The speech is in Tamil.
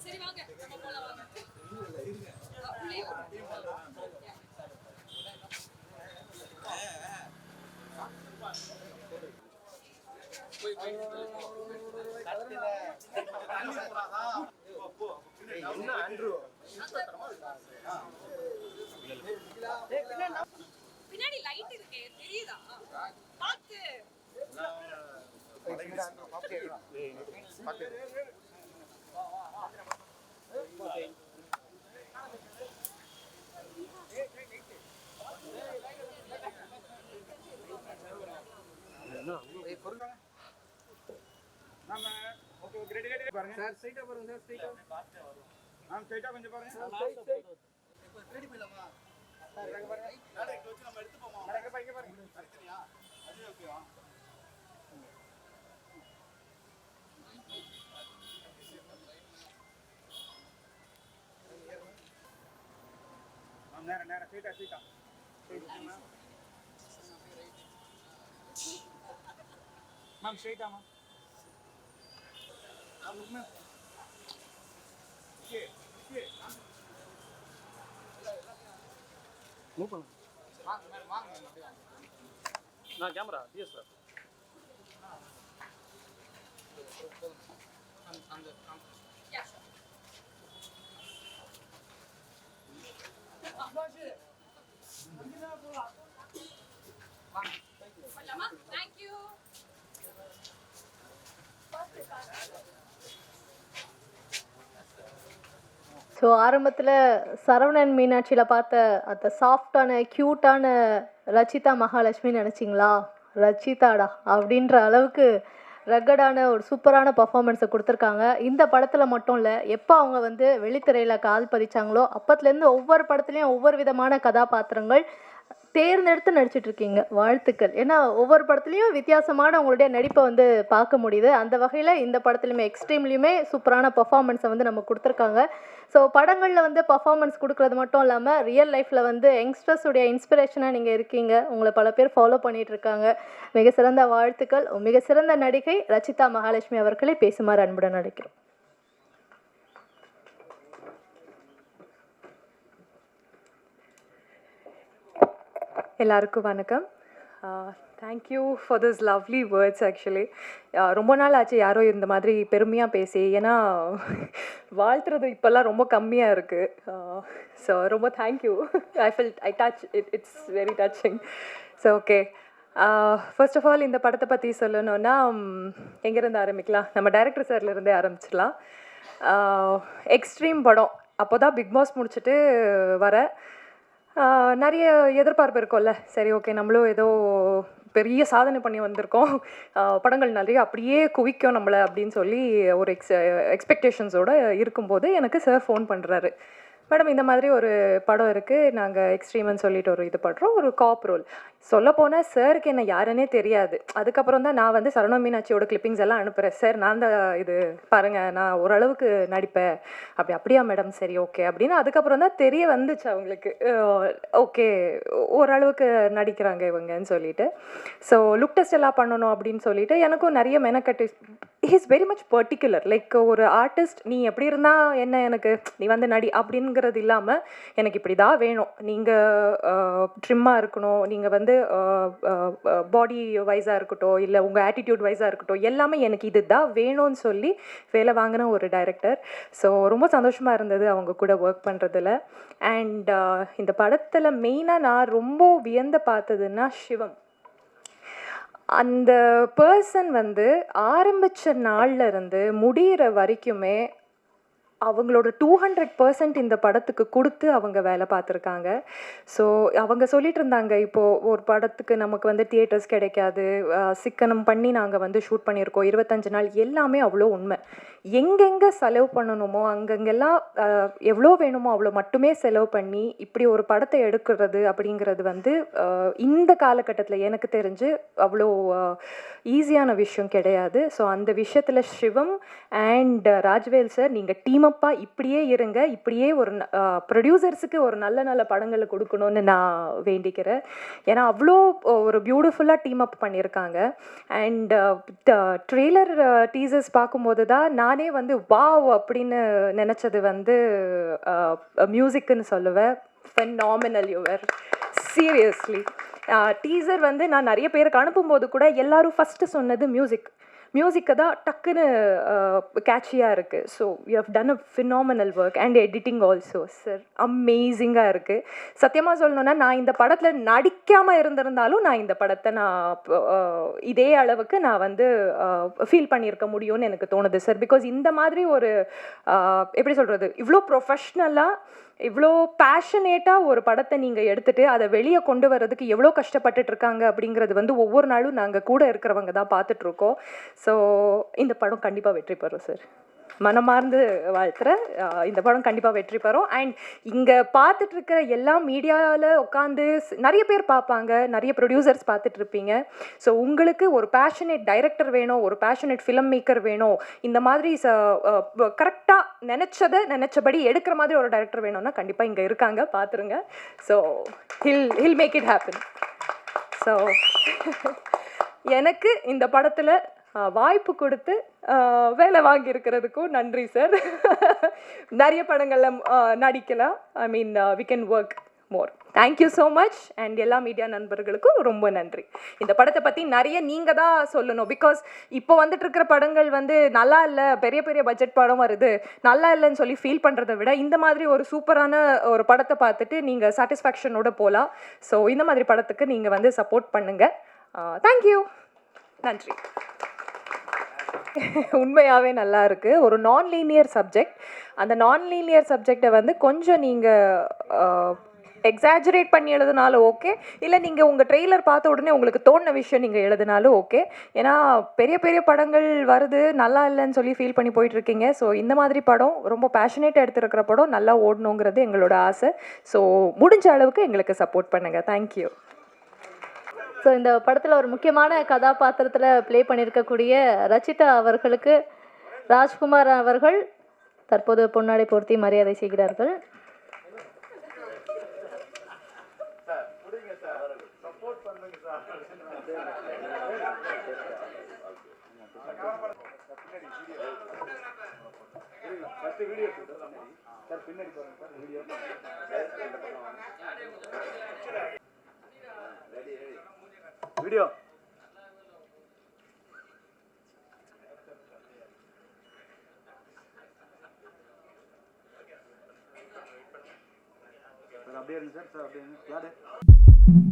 சரி வாங்க நம்ம போலாம் பின்னாடி லைட் இருக்கே தெரியுதா பாத்து சார் ஸ்ட்ரைட்டா பாருங்க சார் ஸ்ட்ரைட்டா ஸ்ட்ரைட்டா கொஞ்சம் பாருங்க ரெடி பண்ணலாமா சார் இங்க பாருங்க டைரக்ட் வச்சு நம்ம எடுத்து போவோம் இங்க பாருங்க சரியா அது ஓகேவா நேரா ஸ்ட்ரைட்டா மேம் ஸ்ட்ரைட்டா மேம் மூவ் பண்ணு வாங்க நான் கேமரா டிஎஸ் சார் அந்த Thank you. ஸோ ஆரம்பத்தில் சரவணன் மீனாட்சியில் பார்த்த அந்த சாஃப்டான க்யூட்டான ரச்சிதா மகாலட்சுமின்னு நினச்சிங்களா? ரச்சிதாடா அப்படின்ற அளவுக்கு ரக்கடான ஒரு சூப்பரான பர்ஃபார்மன்ஸை கொடுத்துருக்காங்க. இந்த படத்தில் மட்டும் இல்லை, எப்போ அவங்க வந்து வெளித்திரையில் கால் பதிச்சாங்களோ அப்பத்துலேருந்து ஒவ்வொரு படத்துலேயும் ஒவ்வொரு விதமான கதாபாத்திரங்கள் தேர்ந்தெடுத்து நடிச்சிட்ருக்கீங்க. வாழ்த்துக்கள். ஏன்னா ஒவ்வொரு படத்துலையும் வித்தியாசமான உங்களுடைய நடிப்பை வந்து பார்க்க முடியுது. அந்த வகையில் இந்த படத்துலையுமே எக்ஸ்ட்ரீம்லேயுமே சூப்பரான பர்ஃபார்மன்ஸை வந்து நம்ம கொடுத்துருக்காங்க. ஸோ படங்களில் வந்து பர்ஃபார்மன்ஸ் கொடுக்குறது மட்டும் இல்லாமல் ரியல் லைஃப்பில் வந்து யங்ஸ்டர்ஸுடைய இன்ஸ்பிரேஷனாக நீங்கள் இருக்கீங்க. உங்களை பல பேர் ஃபாலோ பண்ணிகிட்ருக்காங்க. மிக சிறந்த வாழ்த்துக்கள். மிக சிறந்த நடிகை ரச்சிதா மகாலட்சுமி அவர்களை பேசுமாறு அன்புடன் அழைக்கிறோம். எல்லாருக்கும் வணக்கம். Thank you for this lovely words. Actually ரொம்ப நாள் ஆச்சு யாரோ இந்த மாதிரி பெருமையாக பேசி. ஏன்னா வாழ்த்துறது இப்போல்லாம் ரொம்ப கம்மியாக இருக்குது. ஸோ ரொம்ப thank you. I touch it's very touching. So okay, first of all இந்த படத்தை பற்றி சொல்லணுன்னா எங்கேருந்து ஆரம்பிக்கலாம்? நம்ம டைரக்டர் சார்லேருந்தே ஆரம்பிச்சிடலாம். எக்ஸ்ட்ரீம் படம் அப்போ தான் பிக் பாஸ் முடிச்சுட்டு வர நிறைய எதிர்பார்ப்பு இருக்கும்ல. சரி ஓகே, நம்மளும் ஏதோ பெரிய சாதனை பண்ணி வந்திருக்கோம், படங்கள் நிறைய அப்படியே குவிக்கும் நம்மளை அப்படின்னு சொல்லி ஒரு எக்ஸ்பெக்டேஷன்ஸோடு இருக்கும்போது எனக்கு சார் ஃபோன் பண்ணுறாரு. மேடம், இந்த மாதிரி ஒரு படம் இருக்குது, நாங்கள் எக்ஸ்ட்ரீம்னு சொல்லிட்டு ஒரு இது பண்ணுறோம், ஒரு காப் ரோல். சொல்லப்போனால் சாருக்கு என்ன யாருன்னே தெரியாது. அதுக்கப்புறம் தான் நான் வந்து சரவண மீனாட்சியோட கிளிப்பிங்ஸ் எல்லாம் அனுப்புகிறேன். சார் நான் தான் இது பாருங்கள், நான் ஓரளவுக்கு நடிப்பேன். அப்படியா மேடம், சரி ஓகே அப்படின்னு அதுக்கப்புறம் தான் தெரிய வந்துச்சு அவங்களுக்கு. ஓகே, ஓரளவுக்கு நடிக்கிறாங்க இவங்கன்னு சொல்லிட்டு. ஸோ லுக் டெஸ்ட் எல்லாம் பண்ணணும் அப்படின்னு சொல்லிட்டு எனக்கும் நிறைய மெனக்கட்டு. He's very much particular. Like ஒரு ஆர்டிஸ்ட், நீ எப்படி இருந்தால் என்ன, எனக்கு நீ வந்து நடி அப்படிங்கிறது இல்லாமல் எனக்கு இப்படி தான் வேணும், நீங்கள் ட்ரிம்மாக இருக்கணும், நீங்கள் வந்து பாடி வைஸாக இருக்கட்டும், இல்லை உங்கள் ஆட்டிடியூட் வைஸாக இருக்கட்டும், எல்லாமே எனக்கு இது தான் வேணும்னு சொல்லி வேலை வாங்கின ஒரு டைரக்டர். ஸோ ரொம்ப சந்தோஷமாக இருந்தது அவங்க கூட ஒர்க் பண்ணுறதுல. அண்ட் இந்த படத்தில் மெயினாக நான் ரொம்ப வியந்து பார்த்ததுன்னா சிவம். அந்த பர்சன் வந்து ஆரம்பித்த நாள்ல இருந்து முடிகிற வரைக்குமே அவங்களோட 200% இந்த படத்துக்கு கொடுத்து அவங்க வேலை பார்த்துருக்காங்க. ஸோ அவங்க சொல்லிட்டு இருந்தாங்க, இப்போது ஒரு படத்துக்கு நமக்கு வந்து தியேட்டர்ஸ் கிடைக்காது, சிக்கனம் பண்ணி நாங்கள் வந்து ஷூட் பண்ணியிருக்கோம் 25 நாள். எல்லாமே அவ்வளோ உண்மை. எங்கெங்கே செலவு பண்ணணுமோ அங்கங்கெல்லாம் எவ்வளோ வேணுமோ அவ்வளோ மட்டுமே செலவு பண்ணி இப்படி ஒரு படத்தை எடுக்கிறது அப்படிங்கிறது வந்து இந்த காலகட்டத்தில் எனக்கு தெரிஞ்சு அவ்வளோ ஈஸியான விஷயம் கிடையாது. ஸோ அந்த விஷயத்தில் சிவம் அண்ட் ராஜ்வேல் சார், நீங்கள் டீம் அப்பா இப்படியே இருங்க, இப்படியே ஒரு ப்ரொடியூசர்ஸுக்கு ஒரு நல்ல நல்ல படங்களை கொடுக்கணும்னு நான் வேண்டிக்கிறேன். ஏன்னா அவ்வளோ ஒரு பியூட்டிஃபுல்லாக டீம் அப் பண்ணியிருக்காங்க. அண்ட் ட்ரெய்லர் டீசர்ஸ் பார்க்கும்போது தான் நானே வந்து வாவ் அப்படின்னு நினச்சது வந்து மியூசிக்குன்னு சொல்லுவேன். phenomenal you were, seriously. Teaser வந்து நான் நிறைய பேருக்கு அனுப்பும்போது கூட எல்லாரும் ஃபஸ்ட்டு சொன்னது மியூசிக்கை தான் டக்குன்னு கேட்சியாக இருக்குது. So you have done a phenomenal work and editing also sir அமேசிங்காக இருக்குது. சத்தியமாக சொல்லணுன்னா நான் இந்த படத்தில் நடிக்காமல் இருந்திருந்தாலும் நான் இந்த படத்தை இதே அளவுக்கு நான் வந்து ஃபீல் பண்ணியிருக்க முடியும்னு எனக்கு தோணுது சார். பிகாஸ் இந்த மாதிரி ஒரு எப்படி சொல்கிறது, இவ்வளோ ப்ரொஃபஷ்னலாக இவ்வளோ பேஷனேட்டாக ஒரு படத்தை நீங்கள் எடுத்துகிட்டு அதை வெளியே கொண்டு வர்றதுக்கு எவ்வளோ கஷ்டப்பட்டுட்ருக்காங்க அப்படிங்கிறது வந்து ஒவ்வொரு நாளும் நாங்கள் கூட இருக்கிறவங்க தான் பார்த்துட்ருக்கோம். ஸோ இந்த படம் கண்டிப்பாக வெற்றி பெறும் சார். மனமார்ந்து வாழ்த்துறேன். இந்த படம் கண்டிப்பாக வெற்றி பெறும். அண்ட் இங்கே பார்த்துட்ருக்கிற எல்லா மீடியாவில் உட்காந்து நிறைய பேர் பார்ப்பாங்க, நிறைய ப்ரொடியூசர்ஸ் பார்த்துட்ருப்பீங்க. ஸோ உங்களுக்கு ஒரு பேஷனேட் டைரக்டர் வேணும், ஒரு பேஷனேட் ஃபிலிம் மேக்கர் வேணும், இந்த மாதிரி கரெக்டாக நினச்சபடி எடுக்கிற மாதிரி ஒரு டைரக்டர் வேணும்னா கண்டிப்பாக இங்கே இருக்காங்க, பார்த்துருங்க. So he'll make it happen. So எனக்கு இந்த படத்தில் வாய்ப்பு கொடுத்து வேலை வாங்கியிருக்கிறதுக்கும் நன்றி சார். நிறைய படங்களில் நடிக்கலாம். I mean we can work more. Thank you so much. And எல்லா மீடியா நண்பர்களுக்கும் ரொம்ப நன்றி. இந்த படத்தை பற்றி நிறைய நீங்கள் தான் சொல்லணும். பிகாஸ் இப்போ வந்துட்டு இருக்கிற படங்கள் வந்து நல்லா இல்லை, பெரிய பெரிய பட்ஜெட் படம் வருது, நல்லா இல்லைன்னு சொல்லி ஃபீல் பண்ணுறதை விட இந்த மாதிரி ஒரு சூப்பரான ஒரு படத்தை பார்த்துட்டு நீங்கள் சாட்டிஸ்ஃபேக்ஷனோட போகலாம். ஸோ இந்த மாதிரி படத்துக்கு நீங்கள் வந்து சப்போர்ட் பண்ணுங்கள். தேங்க்யூ, நன்றி. உண்மையாகவே நல்லா இருக்குது. ஒரு நான்-லீனியர் சப்ஜெக்ட். அந்த நான்-லீனியர் சப்ஜெக்டை வந்து கொஞ்சம் நீங்கள் எக்ஸாஜரேட் பண்ணி எழுதினாலும் ஓகே, இல்லை நீங்கள் உங்கள் ட்ரெய்லர் பார்த்த உடனே உங்களுக்கு தோணுன விஷயம் நீங்கள் எழுதினாலும் ஓகே. ஏன்னா பெரிய பெரிய படங்கள் வருது, நல்லா இல்லைன்னு சொல்லி ஃபீல் பண்ணி போயிட்டுருக்கீங்க. ஸோ இந்த மாதிரி படம் ரொம்ப பேஷனேட்டாக எடுத்துருக்கிற படம் நல்லா ஓடணுங்கிறது எங்களோட ஆசை. ஸோ முடிஞ்ச அளவுக்கு எங்களுக்கு சப்போர்ட் பண்ணுங்கள். தேங்க்யூ. ஸோ இந்த படத்தில் ஒரு முக்கியமான கதாபாத்திரத்தில் ப்ளே பண்ணியிருக்கக்கூடிய ரச்சிதா அவர்களுக்கு ராஜ்குமார் அவர்கள் தற்போது பொன்னாடை போர்த்தி மரியாதை செய்கிறார்கள். வீடியோ அப்படியே இருங்க சார். அப்படியே